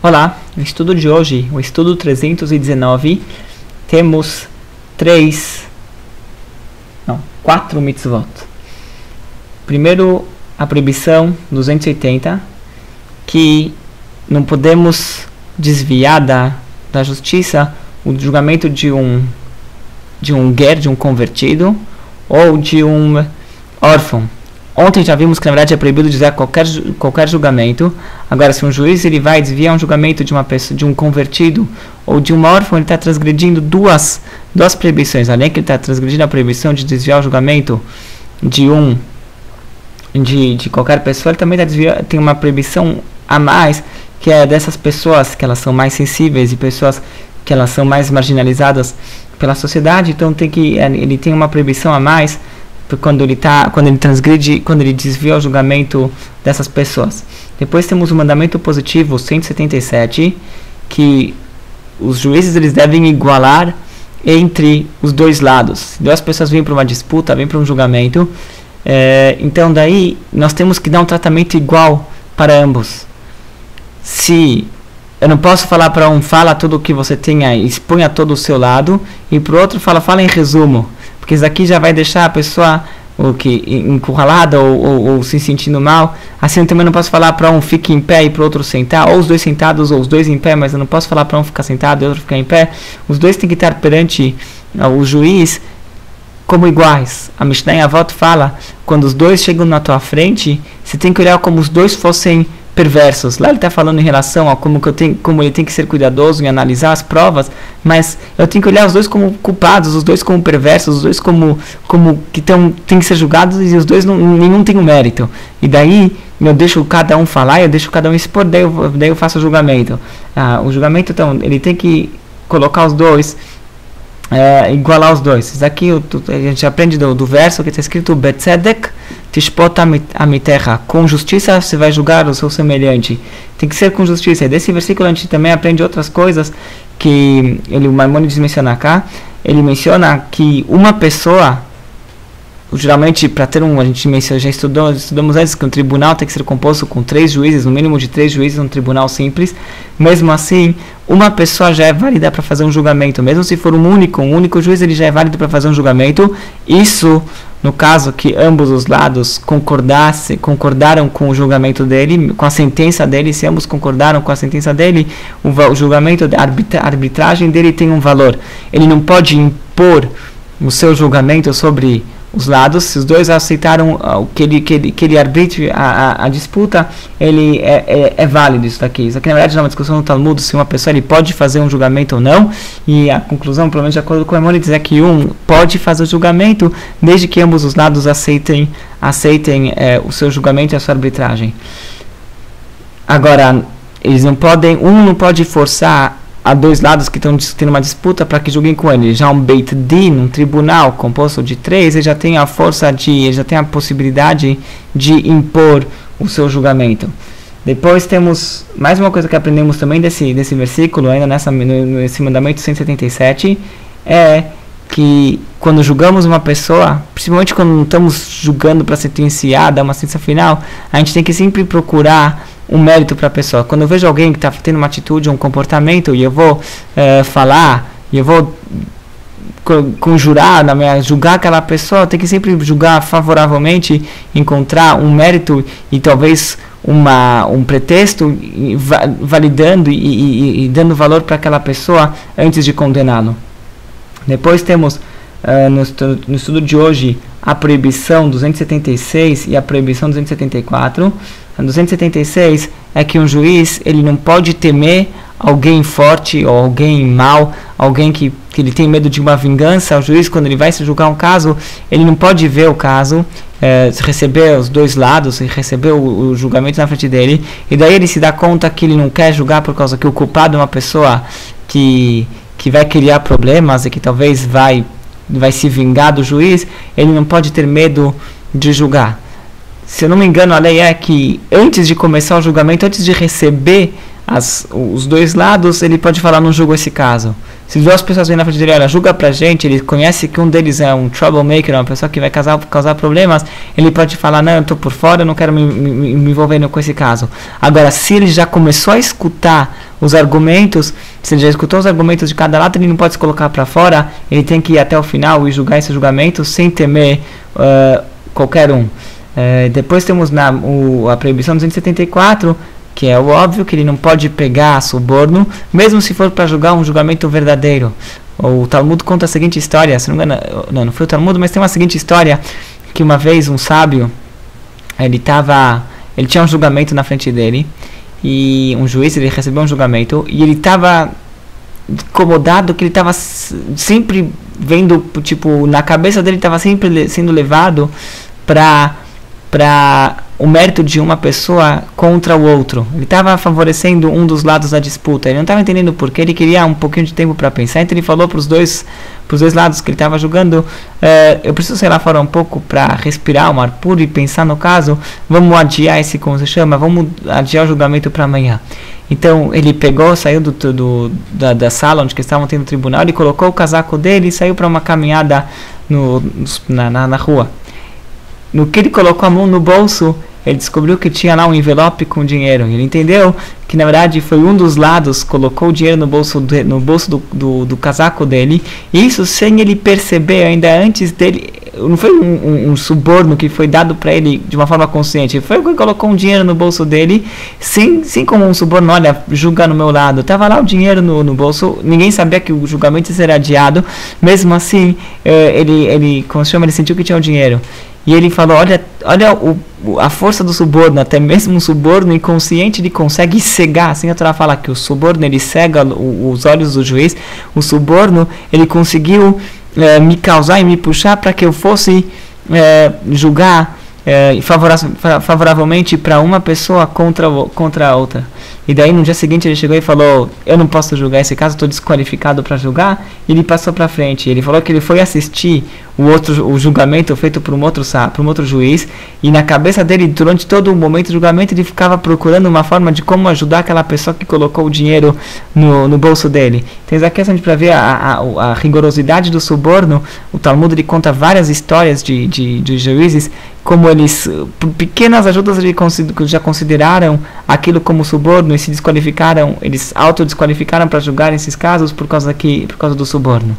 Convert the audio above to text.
Olá, no estudo de hoje, o estudo 319, temos 4 mitzvot. Primeiro, a proibição 280, que não podemos desviar da justiça o julgamento de um ger, de um convertido, ou de um órfão. Ontem já vimos que na verdade é proibido dizer qualquer julgamento. Agora, se um juiz ele vai desviar um julgamento de uma pessoa, de um convertido ou de um órfão, ele está transgredindo duas proibições. Além que ele está transgredindo a proibição de desviar o julgamento de qualquer pessoa, ele também tem uma proibição a mais, que é dessas pessoas que elas são mais sensíveis e pessoas que elas são mais marginalizadas pela sociedade. Então ele tem uma proibição a mais quando ele transgride, quando ele desvia o julgamento dessas pessoas. Depois temos o mandamento positivo 177, que os juízes eles devem igualar entre os dois lados. Se duas pessoas vêm para uma disputa, vêm para um julgamento, então daí nós temos que dar um tratamento igual para ambos. Se eu não posso falar para um, fala tudo o que você tem aí, exponha todo o seu lado, e para o outro fala em resumo, porque isso aqui já vai deixar a pessoa encurralada ou se sentindo mal. Assim, eu também não posso falar para um fique em pé e para o outro sentar, ou os dois sentados ou os dois em pé, mas eu não posso falar para um ficar sentado e outro ficar em pé. Os dois têm que estar perante o juiz como iguais. A Mishnah em Avot fala, quando os dois chegam na tua frente, você tem que olhar como os dois fossem perversos. Lá ele está falando em relação a como ele tem que ser cuidadoso em analisar as provas, mas eu tenho que olhar os dois como culpados, os dois como perversos, os dois como que tem que ser julgados, e os dois nenhum tem o mérito. E daí eu deixo cada um falar, eu deixo cada um expor, daí eu faço o julgamento. O julgamento, então, ele tem que colocar os dois, igualar os dois. Isso aqui a gente aprende do verso que está escrito Betzedek Tishpot Amitecha, com justiça você vai julgar o seu semelhante. Tem que ser com justiça. E desse versículo a gente também aprende outras coisas que o Maimônides menciona cá. Ele menciona que uma pessoa, geralmente para ter a gente já estudamos antes que um tribunal tem que ser composto com 3 juízes, no mínimo de 3 juízes, um tribunal simples. Mesmo assim, uma pessoa já é válida para fazer um julgamento, mesmo se for um único juiz, ele já é válido para fazer um julgamento. Isso no caso que ambos os lados concordaram com o julgamento dele, com a sentença dele. Se ambos concordaram com a sentença dele, o julgamento, a arbitragem dele tem um valor. Ele não pode impor o seu julgamento sobre os lados. Se os dois aceitaram que ele arbitre a disputa, ele é válido isso daqui. Isso aqui na verdade é uma discussão no Talmud, se uma pessoa ele pode fazer um julgamento ou não, e a conclusão, pelo menos de acordo com o Maimônides, é que um pode fazer o julgamento desde que ambos os lados aceitem o seu julgamento e a sua arbitragem. Agora, um não pode forçar a dois lados que estão discutindo uma disputa para que julguem com ele. Já um Beit Din, um tribunal composto de 3, ele já tem a ele já tem a possibilidade de impor o seu julgamento. Depois temos mais uma coisa que aprendemos também desse versículo, ainda nesse mandamento 177, é que quando julgamos uma pessoa, principalmente quando não estamos julgando para sentenciar, dar uma sentença final, a gente tem que sempre procurar um mérito para a pessoa. Quando eu vejo alguém que está tendo uma atitude, um comportamento, e eu vou eu vou conjurar, julgar aquela pessoa, eu tenho que sempre julgar favoravelmente, encontrar um mérito e talvez um pretexto, validando e dando valor para aquela pessoa antes de condená-lo. Depois temos no estudo de hoje a proibição 276 e a proibição 274. A 276 é que um juiz ele não pode temer alguém forte ou alguém mau, alguém que ele tem medo de uma vingança. O juiz, quando ele vai se julgar um caso, ele não pode ver o caso, receber os dois lados, receber o julgamento na frente dele, e daí ele se dá conta que ele não quer julgar por causa que o culpado é uma pessoa que vai criar problemas e que talvez vai se vingar do juiz. Ele não pode ter medo de julgar. Se eu não me engano, a lei é que antes de começar o julgamento, antes de receber os dois lados, ele pode falar, não julgo esse caso. Se duas pessoas vêm na frente dele, olha, julga pra gente, ele conhece que um deles é um troublemaker, uma pessoa que vai causar problemas, ele pode falar, não, eu estou por fora, eu não quero me envolver com esse caso. Agora, se ele já começou a escutar os argumentos, se ele já escutou os argumentos de cada lado, ele não pode se colocar para fora, ele tem que ir até o final e julgar esse julgamento sem temer qualquer um. Depois temos a proibição 274, que é o óbvio, que ele não pode pegar suborno, mesmo se for para julgar um julgamento verdadeiro. O Talmud conta a seguinte história, se não me engano, não foi o Talmud, mas tem uma seguinte história, que uma vez um sábio, ele tinha um julgamento na frente dele, e um juiz, ele recebeu um julgamento, e ele estava incomodado, que ele estava sempre vendo, tipo, na cabeça dele estava sempre sendo levado para o mérito de uma pessoa contra o outro. Ele estava favorecendo um dos lados da disputa. Ele não estava entendendo por quê. Ele queria um pouquinho de tempo para pensar. Então ele falou para os dois lados que ele estava julgando: eu preciso sair lá fora um pouco para respirar um ar puro e pensar no caso. Vamos adiar como se chama? Vamos adiar o julgamento para amanhã. Então ele pegou, saiu da sala onde que estavam tendo o tribunal. Ele colocou o casaco dele e saiu para uma caminhada na rua. No que ele colocou a mão no bolso, ele descobriu que tinha lá um envelope com dinheiro. Ele entendeu que, na verdade, foi um dos lados, colocou o dinheiro no bolso do casaco dele. Isso sem ele perceber, ainda antes dele. Não foi um suborno que foi dado para ele de uma forma consciente. Foi que ele colocou um dinheiro no bolso dele, sem como um suborno, olha, julga no meu lado. Estava lá o dinheiro no bolso, ninguém sabia que o julgamento seria adiado. Mesmo assim, ele sentiu que tinha o dinheiro. E ele falou, olha a força do suborno, até mesmo um suborno inconsciente ele consegue cegar. Assim a Torá fala que o suborno ele cega os olhos do juiz. O suborno ele conseguiu me causar e me puxar para que eu fosse julgar favoravelmente para uma pessoa contra a outra. E daí no dia seguinte ele chegou e falou, eu não posso julgar esse caso, estou desqualificado para julgar. E ele passou para frente. Ele falou que ele foi assistir o julgamento feito por um outro juiz, e na cabeça dele, durante todo o momento do julgamento, ele ficava procurando uma forma de como ajudar aquela pessoa que colocou o dinheiro no bolso dele. Então isso aqui é para ver a rigorosidade do suborno. O Talmud ele conta várias histórias de juízes, como eles, por pequenas ajudas, eles já consideraram aquilo como suborno e se desqualificaram, eles autodesqualificaram para julgar esses casos por causa do suborno.